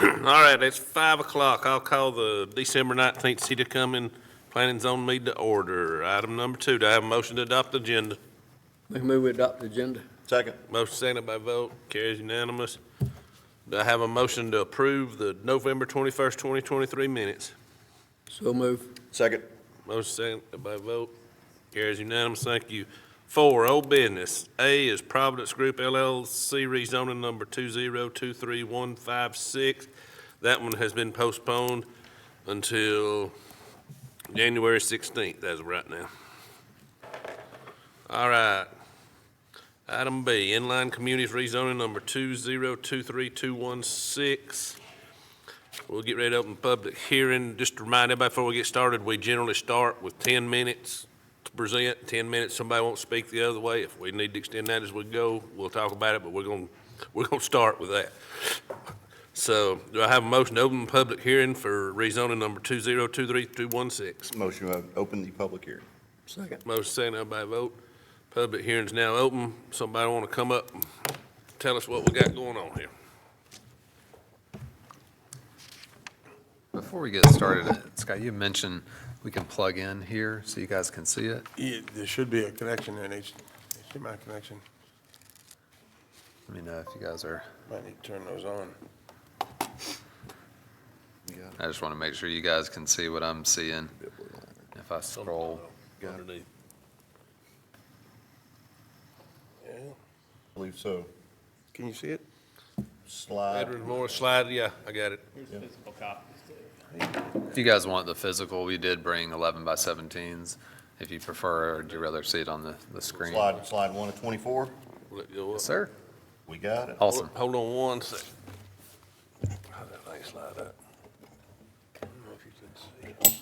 All right, it's 5 o'clock. I'll call the December 19th City of Cumming Planning Zone meeting to order. Item number 2, do I have a motion to adopt the agenda? Make a move we adopt the agenda. Second. Motion seconded by vote, carries unanimous. Do I have a motion to approve the November 21st, 2023 minutes? So move. Second. Motion seconded by vote, carries unanimous. Thank you. 4, old business. A is Providence Group LLC rezoning number 2023156. That one has been postponed until January 16th as of right now. All right. Item B, Inline Communities rezoning number 2023216. We'll get ready to open public hearing. Just to remind everybody before we get started, we generally start with 10 minutes to present, 10 minutes. Somebody won't speak the other way. If we need to extend that as we go, we'll talk about it, but we're gonna start with that. So do I have a motion to open the public hearing for rezoning number 2023216? Motion to open the public hearing. Second. Motion seconded by vote. Public hearing's now open. Somebody want to come up and tell us what we got going on here? Before we get started, Scott, you mentioned we can plug in here so you guys can see it. Yeah, there should be a connection there, HDMI connection. Let me know if you guys are, Might need to turn those on. I just want to make sure you guys can see what I'm seeing. If I scroll, Underneath. I believe so. Can you see it? Slide. Edward Moore slide, yeah, I got it. if you guys want the physical, we did bring 11 by 17s. If you prefer, or do you rather see it on the screen? Slide 1 to 24. Let it go up. Yes, sir. We got it. Awesome. Hold on one second. How'd that thing slide up? I don't know if you can see.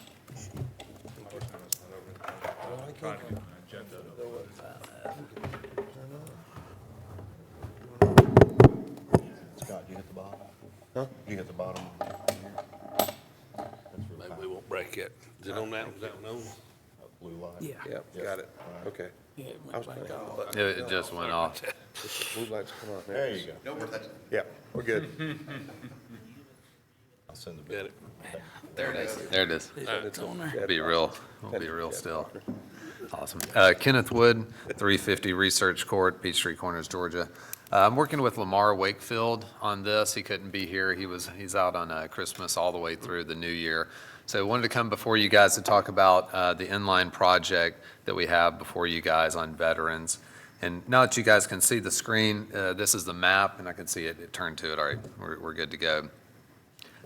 Scott, you hit the bottom? Huh? You hit the bottom? Maybe we won't break it. Is it on that? Is that one on? Blue light. Yeah. Yep, got it. Okay. Yeah, it I was went thinking, back but off. It just went off. blue lights come on. There you go. Yeah, we're good. I'll send the Got bill. it. There it is. There it is. It's on there. We'll be real still. Awesome. Kenneth Wood, 350 Research Court, Peachtree Corners, Georgia. I'm working with Lamar Wakefield on this. He couldn't be here. He's out on Christmas all the way through the new year. So I wanted to come before you guys to talk about the inline project that we have before you guys on veterans. And now that you guys can see the screen, this is the map, and I can see it turned to it. All right, we're good to go.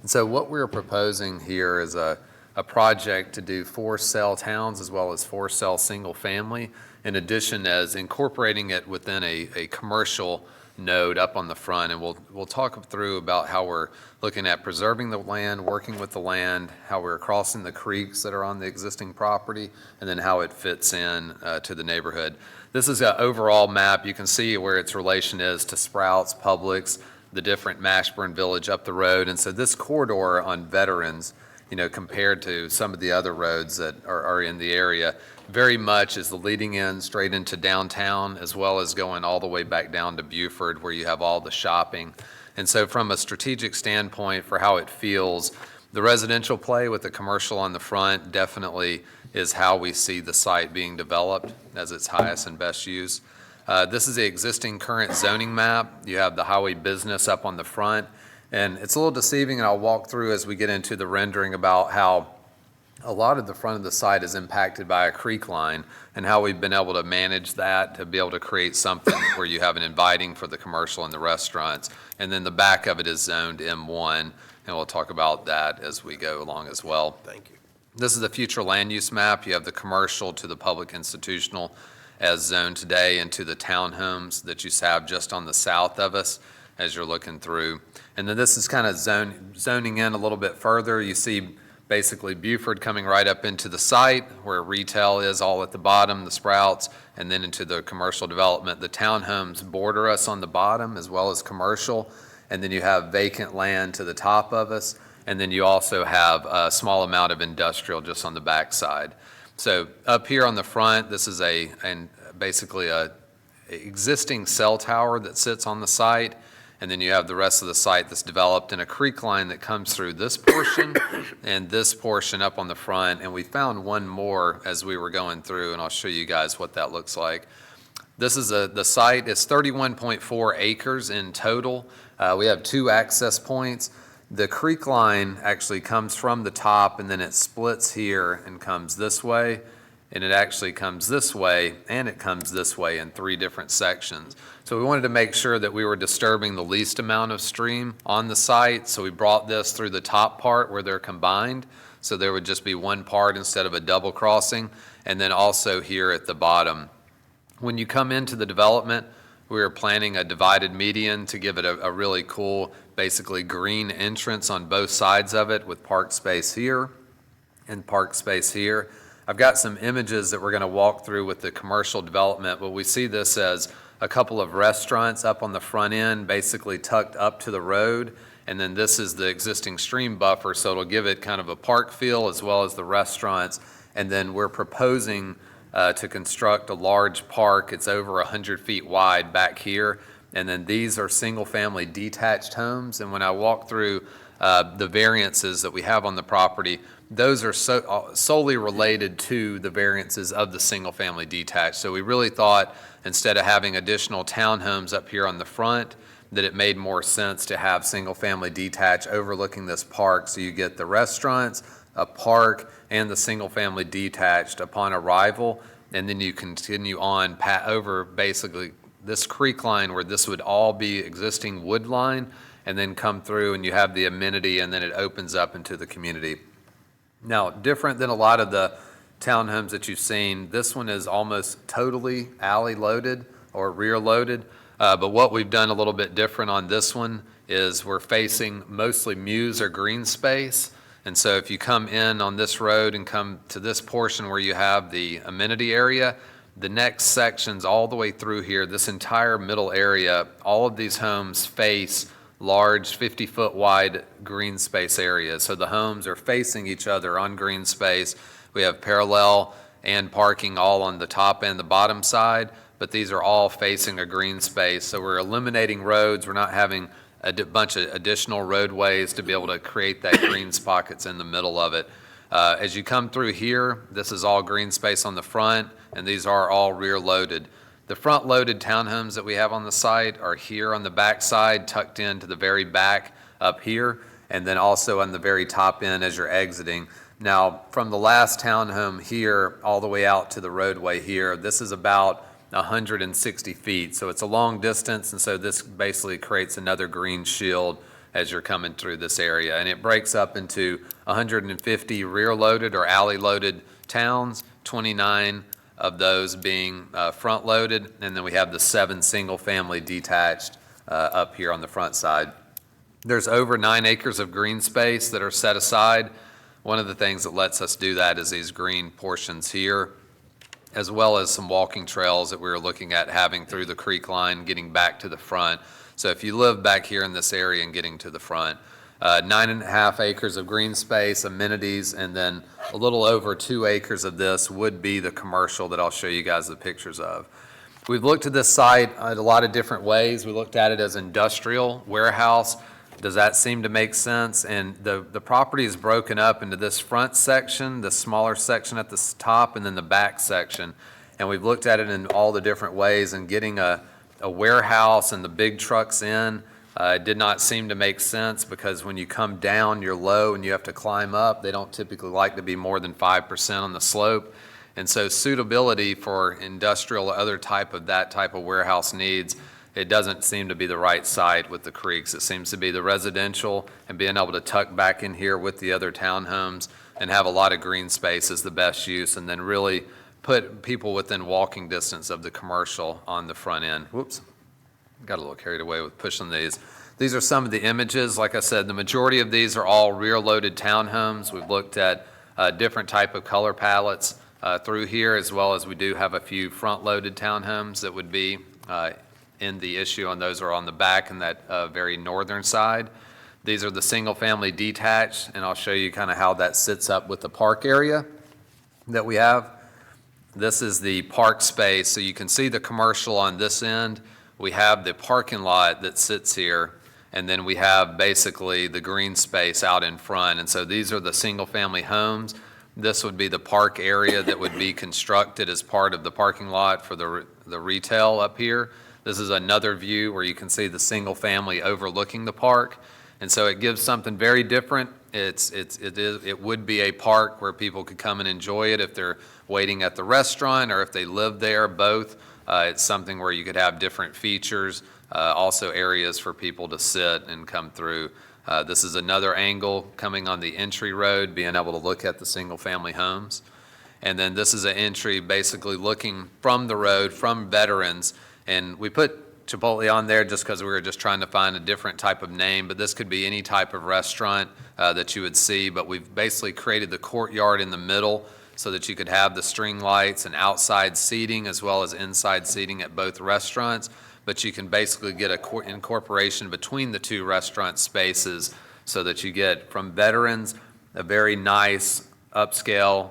And so what we're proposing here is a project to do 4 cell towns as well as 4 cell single family, in addition as incorporating it within a commercial node up on the front. And we'll talk through about how we're looking at preserving the land, working with the land, how we're crossing the creeks that are on the existing property, and then how it fits in to the neighborhood. This is an overall map. You can see where its relation is to Sprouts, Publix, the different Mashburn Village up the road. And so this corridor on Veterans, compared to some of the other roads that are in the area, very much is the leading in straight into downtown, as well as going all the way back down to Buford, where you have all the shopping. And so from a strategic standpoint for how it feels, the residential play with the commercial on the front definitely is how we see the site being developed as its highest and best use. This is the existing current zoning map. You have the highway business up on the front. And it's a little deceiving, and I'll walk through as we get into the rendering about how a lot of the front of the site is impacted by a creek line and how we've been able to manage that to be able to create something where you have an inviting for the commercial and the restaurants. And then the back of it is zoned M1, and we'll talk about that as we go along as well. Thank you. This is the future land use map. You have the commercial to the public institutional as zoned today, and to the townhomes that you have just on the south of us as you're looking through. And then this is kind of zoning in a little bit further. You see basically Buford coming right up into the site where retail is all at the bottom, the Sprouts, and then into the commercial development. The townhomes border us on the bottom as well as commercial, and then you have vacant land to the top of us, and then you also have a small amount of industrial just on the back side. So up here on the front, this is basically a existing cell tower that sits on the site, and then you have the rest of the site that's developed in a creek line that comes through this portion and this portion up on the front, and we found one more as we were going through, and I'll show you guys what that looks like. This is the site is 31.4 acres in total. We have 2 access points. The creek line actually comes from the top, and then it splits here and comes this way, and it actually comes this way, and it comes this way in 3 different sections. So we wanted to make sure that we were disturbing the least amount of stream on the site, so we brought this through the top part where they're combined, so there would just be one part instead of a double crossing, and then also here at the bottom. When you come into the development, we are planning a divided median to give it a really cool, basically green entrance on both sides of it with park space here and park space here. I've got some images that we're going to walk through with the commercial development, but we see this as a couple of restaurants up on the front end, basically tucked up to the road, and then this is the existing stream buffer, so it'll give it kind of a park feel as well as the restaurants. And then we're proposing to construct a large park. It's over 100 feet wide back here, and then these are single-family detached homes. And when I walk through the variances that we have on the property, those are solely related to the variances of the single-family detached. So we really thought, instead of having additional townhomes up here on the front, that it made more sense to have single-family detached overlooking this park, so you get the restaurants, a park, and the single-family detached upon arrival, and then you continue on over basically this creek line where this would all be existing wood line, and then come through and you have the amenity, and then it opens up into the community. Now, different than a lot of the townhomes that you've seen, this one is almost totally alley loaded or rear loaded. But what we've done a little bit different on this one is we're facing mostly mews or green space. And so if you come in on this road and come to this portion where you have the amenity area, the next sections all the way through here, this entire middle area, all of these homes face large 50-foot wide green space areas. So the homes are facing each other on green space. We have parallel and parking all on the top and the bottom side, but these are all facing a green space. So we're eliminating roads. We're not having a bunch of additional roadways to be able to create that green pockets in the middle of it. As you come through here, this is all green space on the front, and these are all rear loaded. The front-loaded townhomes that we have on the site are here on the back side, tucked into the very back up here, and then also on the very top end as you're exiting. Now, from the last townhome here all the way out to the roadway here, this is about 160 feet. So it's a long distance, and so this basically creates another green shield as you're coming through this area. And it breaks up into 150 rear-loaded or alley-loaded towns, 29 of those being front-loaded, and then we have the 7 single-family detached up here on the front side. There's over 9 acres of green space that are set aside. One of the things that lets us do that is these green portions here, as well as some walking trails that we were looking at having through the creek line, getting back to the front. So if you live back here in this area and getting to the front, 9.5 acres of green space, amenities, and then a little over 2 acres of this would be the commercial that I'll show you guys the pictures of. We've looked at this site in a lot of different ways. We looked at it as industrial, warehouse. Does that seem to make sense? And the property is broken up into this front section, the smaller section at the top, and then the back section. And we've looked at it in all the different ways, and getting a warehouse and the big trucks in did not seem to make sense, because when you come down, you're low and you have to climb up. They don't typically like to be more than 5% on the slope. And so suitability for industrial or other type of warehouse needs, it doesn't seem to be the right site with the creeks. It seems to be the residential, and being able to tuck back in here with the other townhomes and have a lot of green space is the best use, and then really put people within walking distance of the commercial on the front end. Whoops. Got a little carried away with pushing these. These are some of the images. Like I said, the majority of these are all rear-loaded townhomes. We've looked at different type of color palettes through here, as well as we do have a few front-loaded townhomes that would be in the issue, and those are on the back and that very northern side. These are the single-family detached, and I'll show you kind of how that sits up with the park area that we have. This is the park space, so you can see the commercial on this end. we have the parking lot that sits here, and then we have basically the green space out in front. And so these are the single-family homes. This would be the park area that would be constructed as part of the parking lot for the retail up here. This is another view where you can see the single-family overlooking the park. And so it gives something very different. It would be a park where people could come and enjoy it if they're waiting at the restaurant or if they live there, both. It's something where you could have different features, also areas for people to sit and come through. This is another angle coming on the entry road, being able to look at the single-family homes. And then this is an entry basically looking from the road, from Veterans. And we put Chipotle on there just because we were just trying to find a different type of name, but this could be any type of restaurant that you would see. But we've basically created the courtyard in the middle so that you could have the string lights and outside seating as well as inside seating at both restaurants. But you can basically get a incorporation between the two restaurant spaces so that you get from Veterans a very nice upscale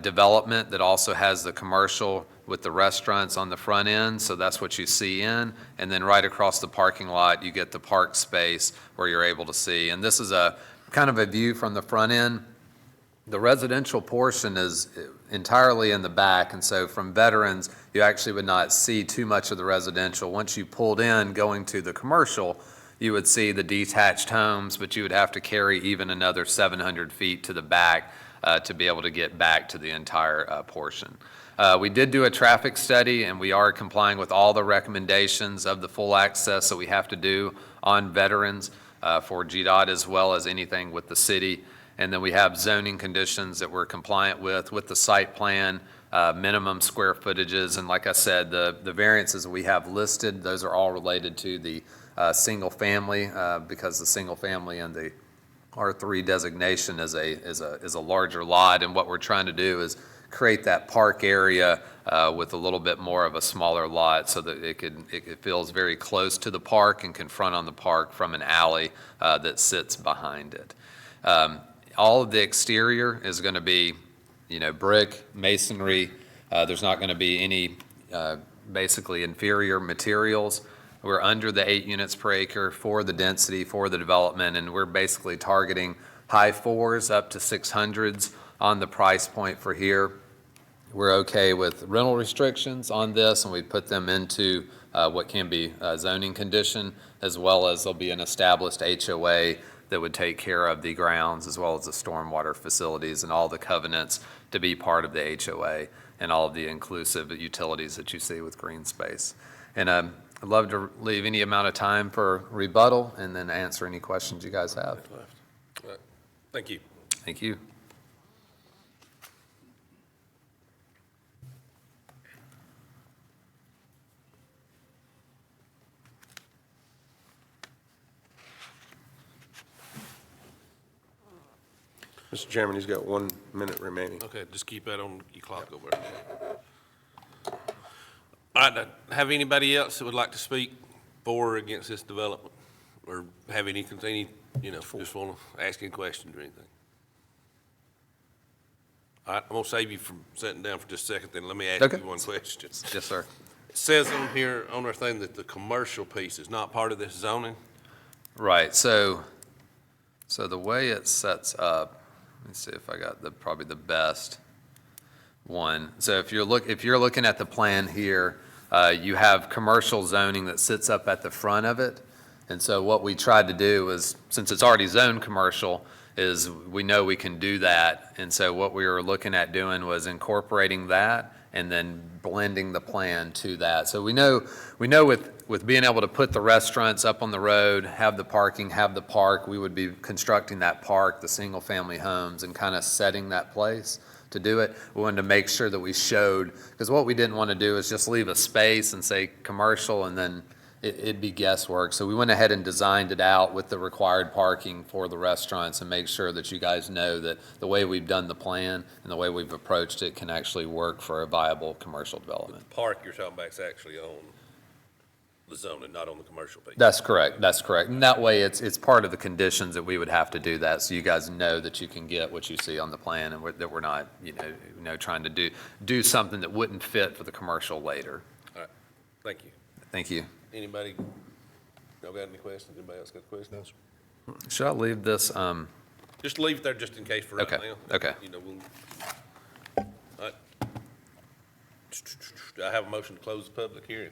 development that also has the commercial with the restaurants on the front end, so that's what you see in. And then right across the parking lot, you get the park space where you're able to see. And this is a kind of a view from the front end. The residential portion is entirely in the back, and so from Veterans, you actually would not see too much of the residential. Once you pulled in going to the commercial, you would see the detached homes, but you would have to carry even another 700 feet to the back to be able to get back to the entire portion. We did do a traffic study, and we are complying with all the recommendations of the full access that we have to do on Veterans for GDOT as well as anything with the city. And then we have zoning conditions that we're compliant with the site plan, minimum square footages. And like I said, the variances we have listed, those are all related to the single family because the single family and the R3 designation is a larger lot. And what we're trying to do is create that park area with a little bit more of a smaller lot so that it feels very close to the park and can front on the park from an alley that sits behind it. All of the exterior is going to be, brick, masonry. There's not going to be any basically inferior materials. We're under the 8 units per acre for the density, for the development, and we're basically targeting high 4s up to 600s on the price point for here. We're okay with rental restrictions on this, and we put them into what can be a zoning condition, as well as there'll be an established HOA that would take care of the grounds as well as the stormwater facilities and all the covenants to be part of the HOA and all of the inclusive utilities that you see with green space. And I'd love to leave any amount of time for rebuttal and then answer any questions you guys have. All right. Thank you. Thank you. Mr. Chairman, he's got 1 minute remaining. Okay, just keep that on your clock over there. All right, have anybody else that would like to speak for or against this development? Or have any, just want to ask any questions or anything? All right, I'm going to save you from sitting down for just a second, then let me ask Okay. you one question. Yes, sir. It says on here, on our thing, that the commercial piece is not part of this zoning? Right, so the way it sets up, let me see if I got probably the best one. So if you're looking at the plan here, you have commercial zoning that sits up at the front of it. And so what we tried to do is, since it's already zoned commercial, is we know we can do that. And so what we were looking at doing was incorporating that and then blending the plan to that. So we know with being able to put the restaurants up on the road, have the parking, have the park, we would be constructing that park, the single-family homes, and kind of setting that place to do it. We wanted to make sure that we showed, because what we didn't want to do is just leave a space and say commercial and then it'd be guesswork. So we went ahead and designed it out with the required parking for the restaurants and make sure that you guys know that the way we've done the plan and the way we've approached it can actually work for a viable commercial development. Park you're talking about is actually on the zoning, not on the commercial piece. That's correct, that's correct. And that way, it's part of the conditions that we would have to do that, so you guys know that you can get what you see on the plan and that we're not, trying to do something that wouldn't fit for the commercial later. All right, thank you. Thank you. Anybody, y'all got any questions? Anybody else got questions? Should I leave this, Just leave it there just in case for right Okay, now. okay. You know, we'll. All right. Do I have a motion to close the public hearing?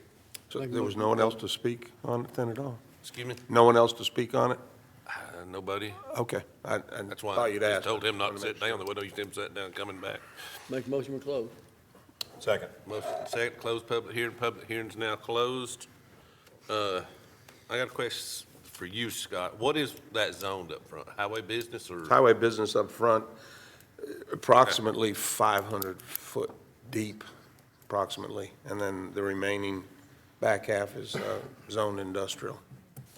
So there was no one else to speak on it then at all? Excuse me? No one else to speak on it? Nobody? Okay. I That's why thought I you'd just ask. told him not to Wanna sit make sure. down. There was no use him sitting down coming back. Make a motion to close. Second. Motion second, close public hearing. Public hearing's now closed. I got a question for you, Scott. What is that zoned up front? Highway business or? Highway business up front, approximately 500 foot deep, approximately. And then the remaining back half is zoned industrial,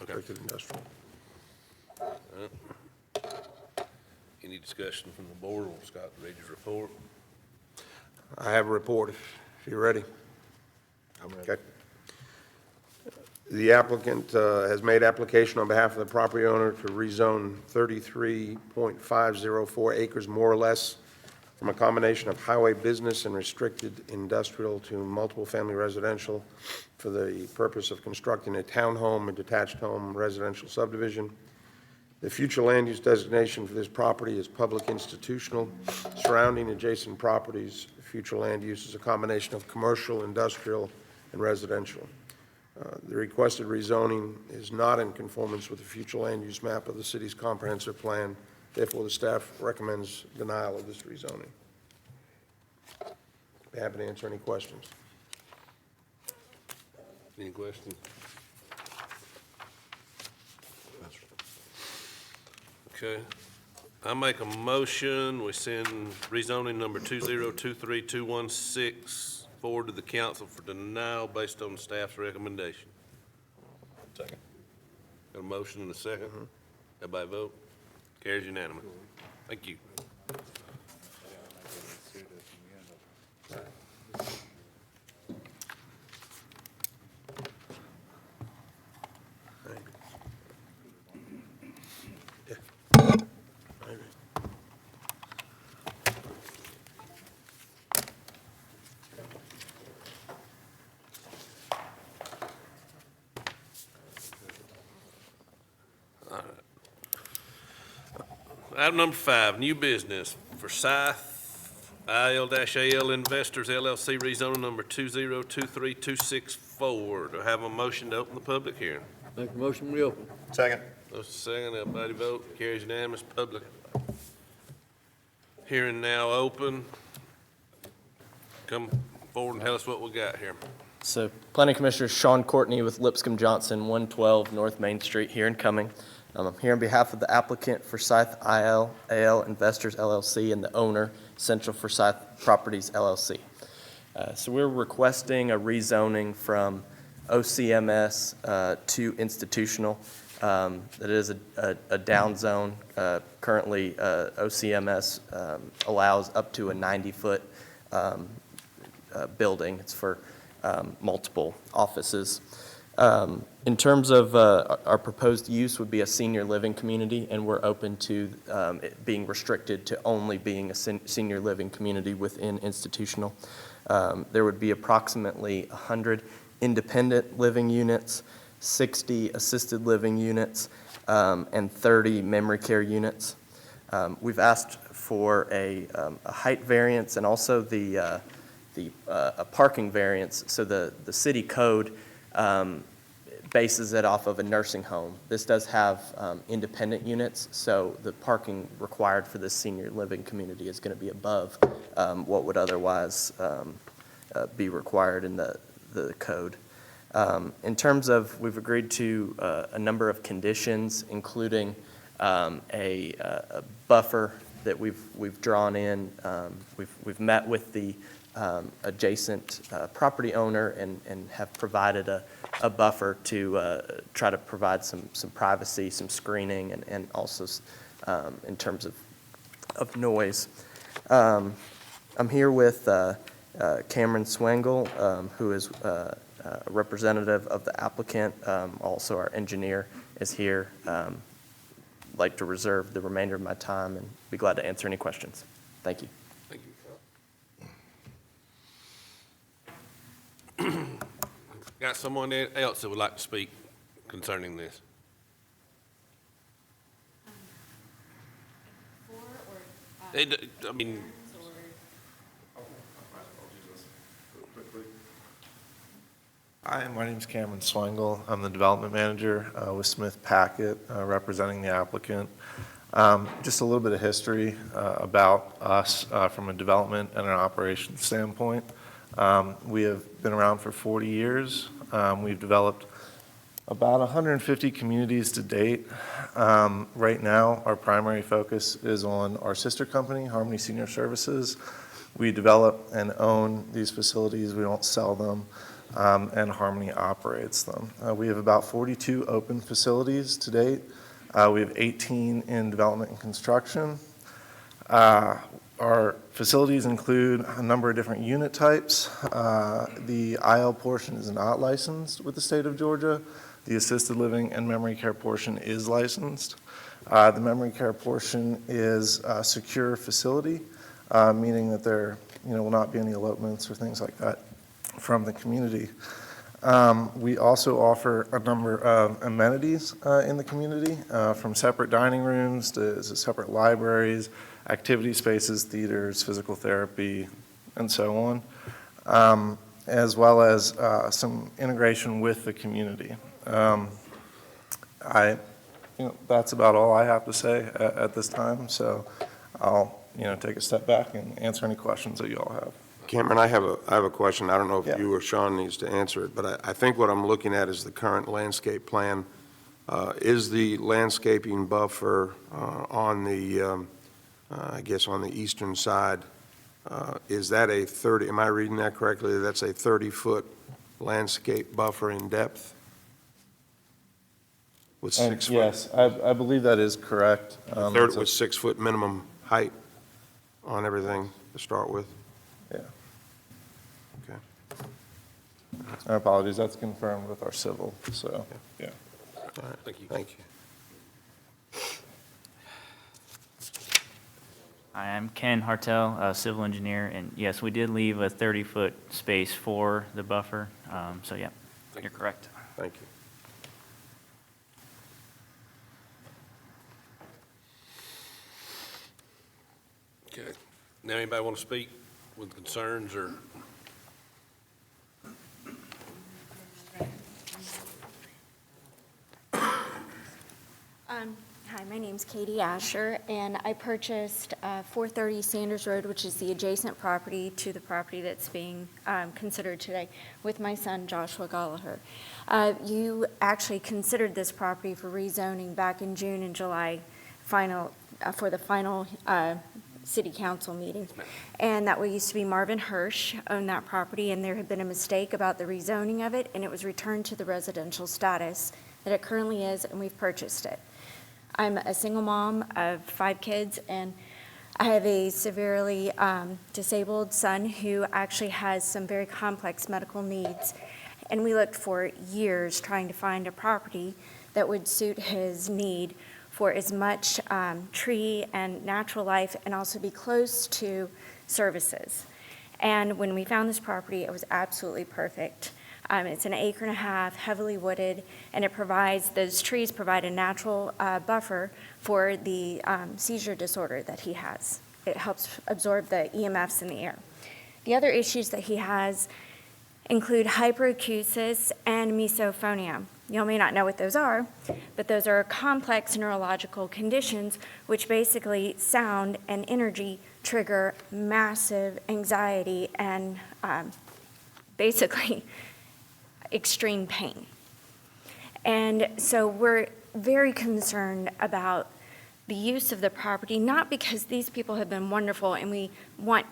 Okay. restricted industrial. Any discussion from the board? Will Scott read his report? I have a report if you're ready. Okay. The applicant has made application on behalf of the property owner to rezone 33.504 acres more or less from a combination of highway business and restricted industrial to multiple family residential for the purpose of constructing a townhome and detached home residential subdivision. The future land use designation for this property is public institutional. Surrounding adjacent properties, future land use is a combination of commercial, industrial, and residential. The requested rezoning is not in conformance with the future land use map of the city's comprehensive plan. Therefore, the staff recommends denial of this rezoning. Be happy to answer any questions. Any questions? Okay. I make a motion, we send rezoning number 2023216 forward to the council for denial based on staff's recommendation. Second. Got a motion and a second? Everybody vote? Carries unanimous. Thank you. Maybe. Item number 5, new business for Scythe IL-AL Investors LLC rezoning number 2023264. Do I have a motion to open the public hearing? Make a motion, we open. Second. Motion second, everybody vote, carries unanimous, public hearing now open. Come forward and tell us what we got here. So, Planning Commissioner Sean Courtney with Lipscomb Johnson, 112 North Main Street here in Cumming. I'm here on behalf of the applicant for Scythe IL-AL Investors LLC and the owner, Central Forsyth Properties LLC. So we're requesting a rezoning from OCMS to institutional. That is a down zone. Currently, OCMS allows up to a 90-foot building. It's for multiple offices. In terms of our proposed use would be a senior living community, and we're open to it being restricted to only being a senior living community within institutional. There would be approximately 100 independent living units, 60 assisted living units, and 30 memory care units. We've asked for a height variance and also a parking variance. So the city code bases it off of a nursing home. This does have independent units, so the parking required for this senior living community is going to be above what would otherwise be required in the code. In terms of, we've agreed to a number of conditions, including a buffer that we've drawn in. We've met with the adjacent property owner and have provided a buffer to try to provide some privacy, some screening, and also in terms of noise. I'm here with Cameron Swengel, who is a representative of the applicant. Also, our engineer is here. I'd like to reserve the remainder of my time and be glad to answer any questions. Thank you. Thank you. Got someone else that would like to speak concerning this? I mean, Hi, my name's Cameron Swingle. I'm the development manager with Smith Packet, representing the applicant. Just a little bit of history about us from a development and an operations standpoint. We have been around for 40 years. We've developed about 150 communities to date. Right now, our primary focus is on our sister company, Harmony Senior Services. We develop and own these facilities. We don't sell them. And Harmony operates them. We have about 42 open facilities to date. We have 18 in development and construction. Our facilities include a number of different unit types. The IL portion is not licensed with the state of Georgia. The assisted living and memory care portion is licensed. The memory care portion is a secure facility, meaning that there will not be any elopements or things like that from the community. We also offer a number of amenities in the community, from separate dining rooms to separate libraries, activity spaces, theaters, physical therapy, and so on, as well as some integration with the community. That's about all I have to say at this time, so I'll take a step back and answer any questions that you all have. Cameron, I have a question. I don't know Yeah. if you or Sean needs to answer it, but I think what I'm looking at is the current landscape plan. Is the landscaping buffer on the, I guess, on the eastern side, is that a 30, am I reading that correctly? That's a 30-foot landscape buffer in depth? With 6 foot? Yes, I believe that is correct. Third with 6 foot minimum height on everything to start with? Yeah. Okay. Our apologies, that's confirmed with our civil, so, yeah. All right, thank you. Thank you. Hi, I'm Ken Hartel, a civil engineer, and yes, we did leave a 30-foot space for the buffer, so yeah, you're correct. Thank you. Okay. Now, anybody want to speak with concerns or? Hi, my name's Katie Asher, and I purchased 430 Sanders Road, which is the adjacent property to the property that's being considered today, with my son Joshua Gallagher. You actually considered this property for rezoning back in June and July for the final city council meeting. And that used to be Marvin Hirsch owned that property, and there had been a mistake about the rezoning of it, and it was returned to the residential status that it currently is, and we've purchased it. I'm a single mom of 5 kids, and I have a severely disabled son who actually has some very complex medical needs. And we looked for years trying to find a property that would suit his need for as much tree and natural life, and also be close to services. And when we found this property, it was absolutely perfect. It's an 1.5 acres, heavily wooded, and those trees provide a natural buffer for the seizure disorder that he has. It helps absorb the EMFs in the air. The other issues that he has include hyperacusis and misophonia. You may not know what those are, but those are complex neurological conditions which basically sound and energy trigger massive anxiety and basically extreme pain. And so we're very concerned about the use of the property, not because these people have been wonderful and we want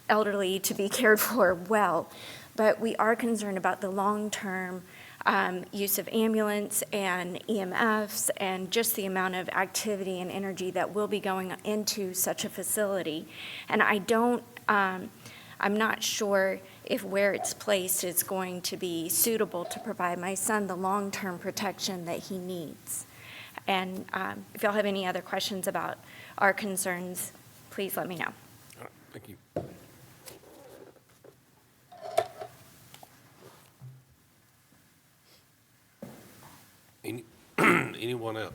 elderly to be cared for well, but we are concerned about the long-term use of ambulance and EMFs and just the amount of activity and energy that will be going into such a facility. And I'm not sure if where it's placed is going to be suitable to provide my son the long-term protection that he needs. And if y'all have any other questions about our concerns, please let me know. All right, thank you. Anyone else?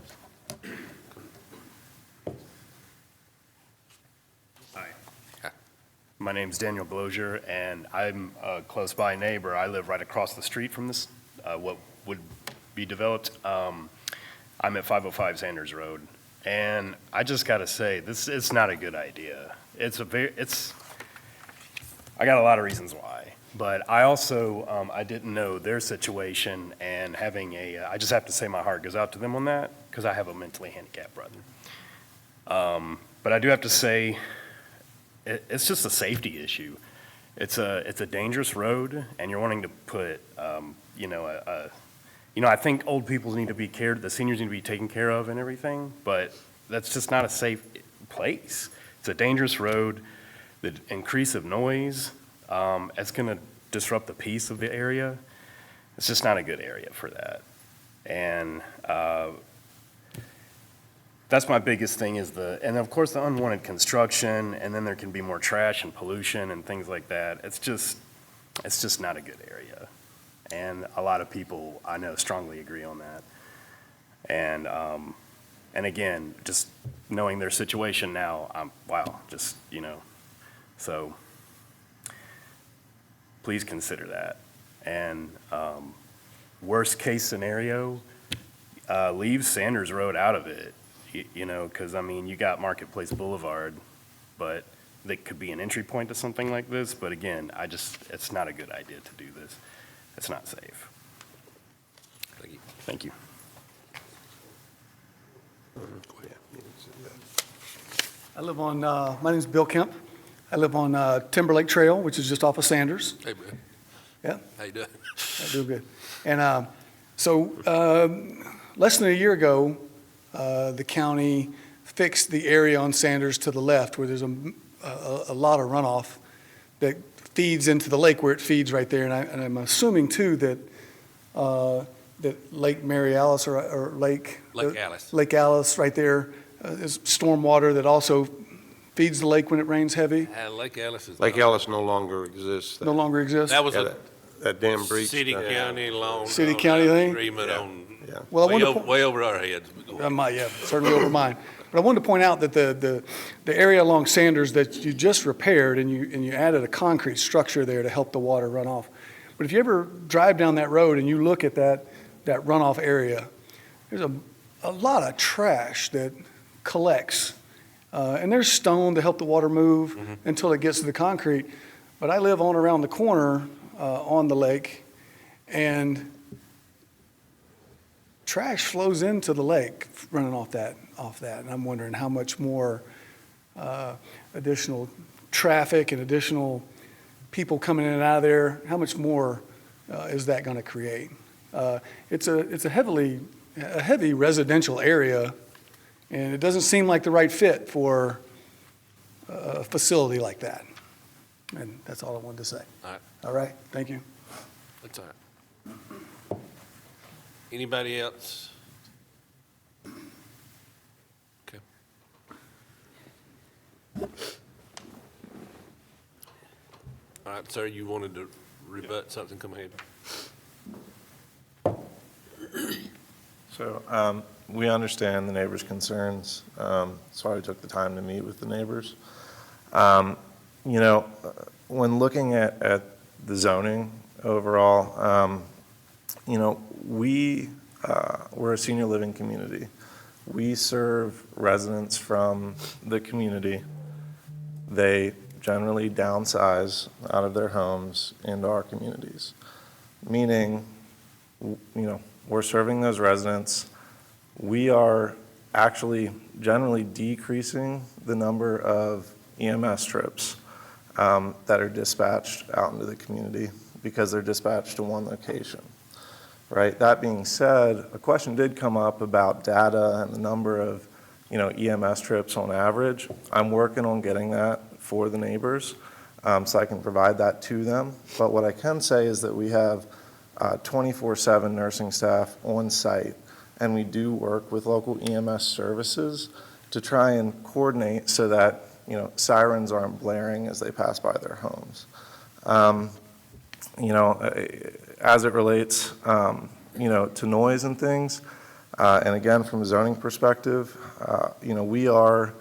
My name's Daniel Blozier, and I'm a close-by neighbor. I live right across the street from this, what would be developed. I'm at 505 Sanders Road, and I just gotta say, it's not a good idea. I got a lot of reasons why, but I also, I didn't know their situation, and I just have to say my heart goes out to them on that, because I have a mentally handicapped brother. But I do have to say, it's just a safety issue. It's a dangerous road, and you're wanting to put, I think old people need to be the seniors need to be taken care of and everything, but that's just not a safe place. It's a dangerous road. The increase of noise, it's gonna disrupt the peace of the area. It's just not a good area for that. And, that's my biggest thing and of course the unwanted construction, and then there can be more trash and pollution and things like that. It's just not a good area. And a lot of people I know strongly agree on that. And again, just knowing their situation now, so please consider that. And worst case scenario, leave Sanders Road out of it. Because, you got Marketplace Boulevard, but that could be an entry point to something like this. But again, it's not a good idea to do this. It's not safe. Thank you. Thank you. I live on, my name's Bill Kemp. I live on Timberlake Trail, which is just off of Sanders. Hey, man. Yeah, How you doing? I do good. And less than a year ago, the county fixed the area on Sanders to the left where there's a lot of runoff that feeds into the lake where it feeds right there. And I'm assuming too that Lake Mary Alice or Lake Alice. Lake Alice right there is stormwater that also feeds the lake when it rains heavy. Lake Alice is. Lake Alice no longer exists. No longer exists. That was Yeah, a that damn breach. city, that- county, long. City, county thing? Agreement Yeah. on, Yeah. Well, I wanted to way over our heads. Yeah, certainly over mine. But I wanted to point out that the area along Sanders that you just repaired and you added a concrete structure there to help the water run off. But if you ever drive down that road and you look at that runoff area, there's a lot of trash that collects. And there's stone to help the water move until it gets to the concrete. But I live on around the corner on the lake, and trash flows into the lake running off that. And I'm wondering how much more additional traffic and additional people coming in and out of there, how much more is that going to create? It's a heavy residential area, and it doesn't seem like the right fit for a facility like that. And that's all I wanted to say. All right. All right, thank you. That's all right. Anybody else? Okay. All right, sir, you wanted to rebut something, come ahead. So we understand the neighbors' concerns. That's why we took the time to meet with the neighbors. When looking at the zoning overall, we're a senior living community. We serve residents from the community. They generally downsize out of their homes into our communities, meaning, we're serving those residents. We are actually generally decreasing the number of EMS trips that are dispatched out into the community because they're dispatched to one location, right? That being said, a question did come up about data and the number of, EMS trips on average. I'm working on getting that for the neighbors so I can provide that to them. But what I can say is that we have 24/7 nursing staff on site, and we do work with local EMS services to try and coordinate so that, sirens aren't blaring as they pass by their homes. As it relates, to noise and things, And again, from a zoning perspective, we are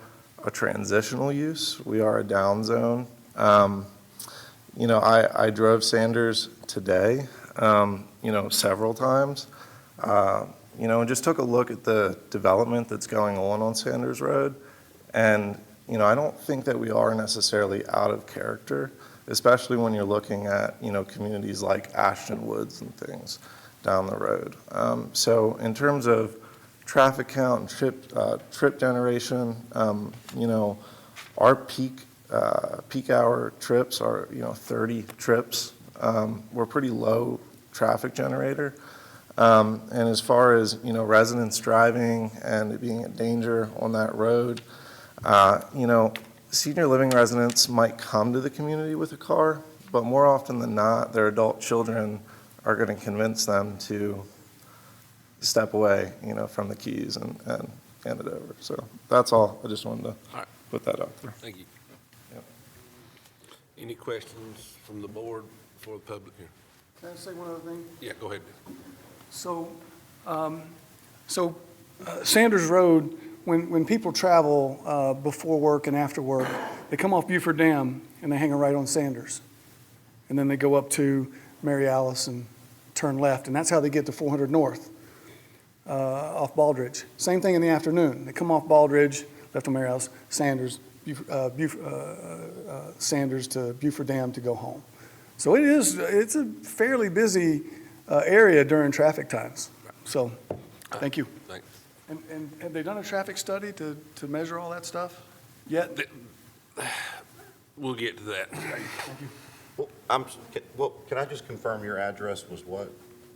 a transitional use. We are a down zone. I drove Sanders today, several times, and just took a look at the development that's going on Sanders Road. And, I don't think that we are necessarily out of character, especially when you're looking at, communities like Ashton Woods and things down the road. So in terms of traffic count and trip generation, our peak hour trips are, 30 trips. We're pretty low traffic generator. And as far as, residents driving and it being a danger on that road, senior living residents might come to the community with a car, but more often than not, their adult children are going to convince them to step away, from the keys and hand it over. So that's all. I just wanted to right. put that out there. Thank you. Yep. Any questions from the board for the public here? Can I say one other thing? Yeah, go ahead. So, Sanders Road, when people travel before work and after work, they come off Buford Dam and they hang a right on Sanders. And then they go up to Mary Alice and turn left, and that's how they get to 400 North off Baldridge. Same thing in the afternoon. They come off Baldridge, left on Mary Alice, Sanders to Buford Dam to go home. So it's a fairly busy area during traffic times. So, thank you. Thanks. And have they done a traffic study to measure all that stuff yet? We'll get to that. Well, can I just confirm your address was what?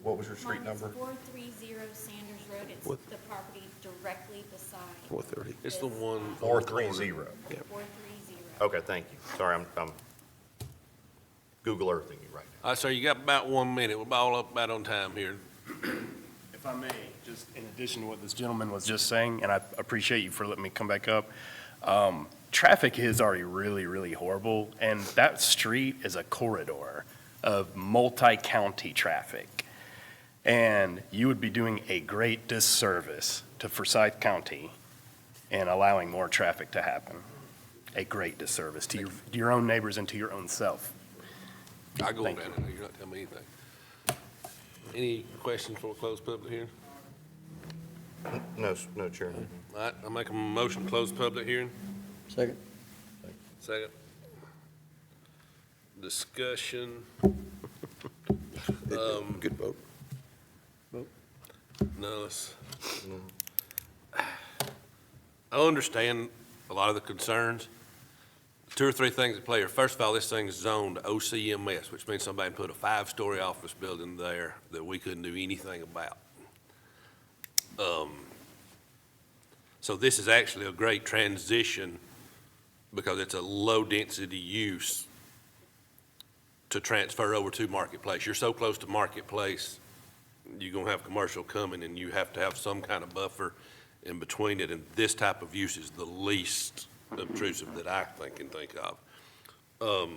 What was your street number? 430 Sanders Road. It's What? the property directly beside. 430. It's the one. 430. 430. Okay, thank you. Sorry, I'm Google Earthing you right now. All right, sir, you got about 1 minute. We're all up about on time here. If I may, just in addition to what this gentleman was just saying, and I appreciate you for letting me come back up, traffic is already really, really horrible, and that street is a corridor of multi-county traffic. And you would be doing a great disservice to Forsyth County and allowing more traffic to happen. A great disservice to your own neighbors and to your own self. I go down Thank there. You're not telling me anything. Any questions for a closed public hearing? No, Chairman. All right, I'll make a motion to close the public hearing. Second. Second. Discussion. Good vote. No, I understand a lot of the concerns. Two or three things at play here. First of all, this thing's zoned OCMS, which means somebody put a 5-story office building there that we couldn't do anything about. So this is actually a great transition because it's a low-density use to transfer over to Marketplace. You're so close to Marketplace, you're gonna have commercial coming and you have to have some kind of buffer in between it, and this type of use is the least obtrusive that I can think of.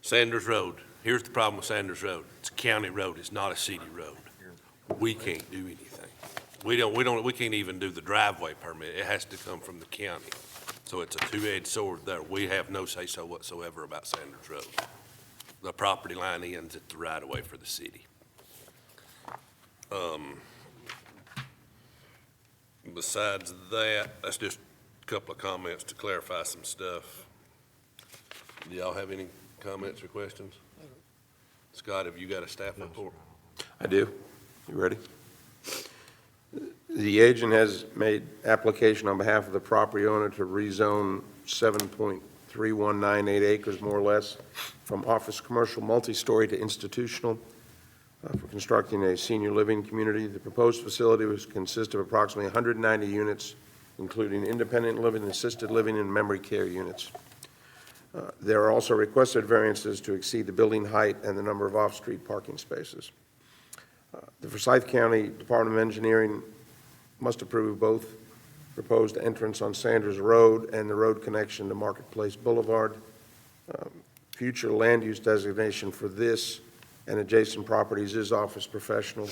Sanders Road, here's the problem with Sanders Road. It's a county road, it's not a city road. We can't do anything. We can't even do the driveway permit. It has to come from the county. So it's a two-edged sword there. We have no say-so whatsoever about Sanders Road. The property line ends at the right-of-way for the city. Besides that, that's just a couple of comments to clarify some stuff. Do y'all have any comments or questions? Scott, have you got a staff report? I do. You ready? The agent has made application on behalf of the property owner to rezone 7.3198 acres, more or less, from office commercial multi-story to institutional for constructing a senior living community. The proposed facility was consist of approximately 190 units, including independent living, assisted living, and memory care units. There are also requested variances to exceed the building height and the number of off-street parking spaces. The Forsyth County Department of Engineering must approve both proposed entrance on Sanders Road and the road connection to Marketplace Boulevard. Future land use designation for this and adjacent properties is office professional.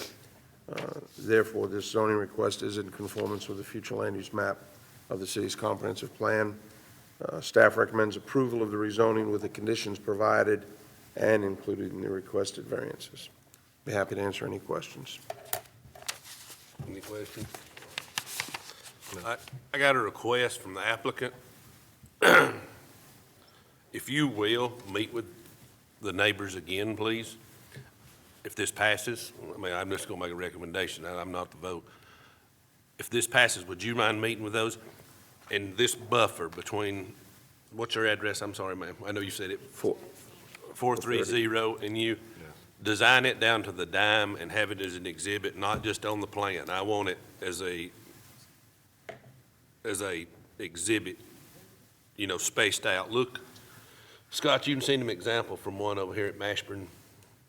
Therefore, this zoning request is in conformance with the future land use map of the city's comprehensive plan. Staff recommends approval of the rezoning with the conditions provided and included in the requested variances. Be happy to answer any questions. Any questions? I got a request from the applicant. If you will, meet with the neighbors again, please. If this passes, I mean, I'm just gonna make a recommendation, I'm not the vote. If this passes, would you mind meeting with those? And this buffer between, what's your address? I'm sorry, ma'am. I know you said it. 430, and you design it down to the dime and have it as an exhibit, not just on the plan. I want it as a exhibit, you know, spaced out. Look, Scott, you can send him an example from one over here at Mashburn,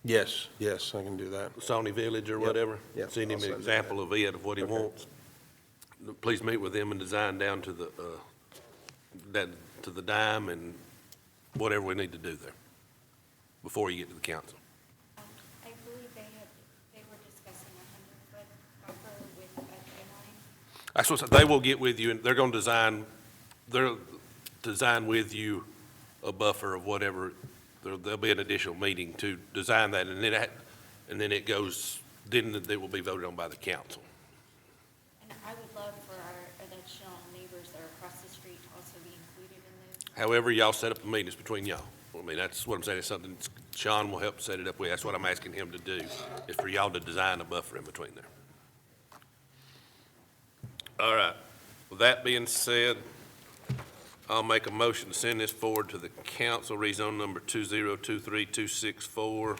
Yes, yes, I can do that. Sawney Village or Yep, whatever. yep, Send him I'll an send example of it, of what he Okay. wants. Please meet with him and design down to the, to the dime and whatever we need to do there before you get to the council. I believe they were discussing a 100-foot buffer with a tree line. That's what, they will get with you, and they're gonna they'll design with you a buffer of whatever, there'll be an additional meeting to design that, and then it goes, then it will be voted on by the council. And I would love for our additional neighbors that are across the street to also be included in this. However, y'all set up the meetings between y'all. I mean, that's what I'm saying, it's something Sean will help set it up with, that's what I'm asking him to do, is for y'all to design a buffer in between there. All right, with that being said, I'll make a motion to send this forward to the council, rezone number 2023264,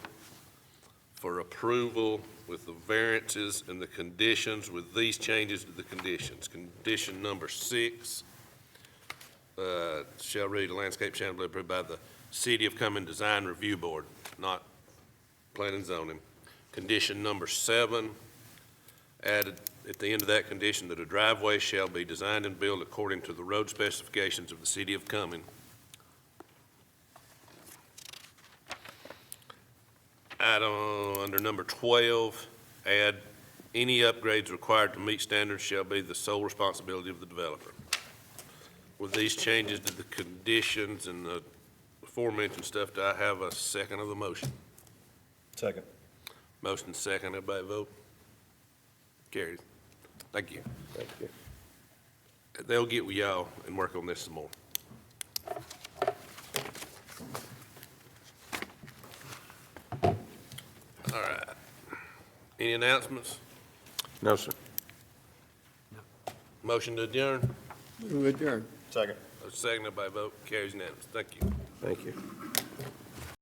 for approval with the variances and the conditions with these changes to the conditions. Condition number 6, shall read, a landscape shall be approved by the City of Cumming Design Review Board, not planning and zoning. Condition number 7, added at the end of that condition that a driveway shall be designed and built according to the road specifications of the City of Cumming. Under number 12, add any upgrades required to meet standards shall be the sole responsibility of the developer. With these changes to the conditions and the aforementioned stuff, do I have a second of the motion? Second. Motion second, everybody vote. Carried. Thank you. Thank you. They'll get with y'all and work on this some more. All right. Any announcements? No, sir. Motion to adjourn? We adjourn. Second. Second, everybody vote. Carries unanimous. Thank you. Thank you.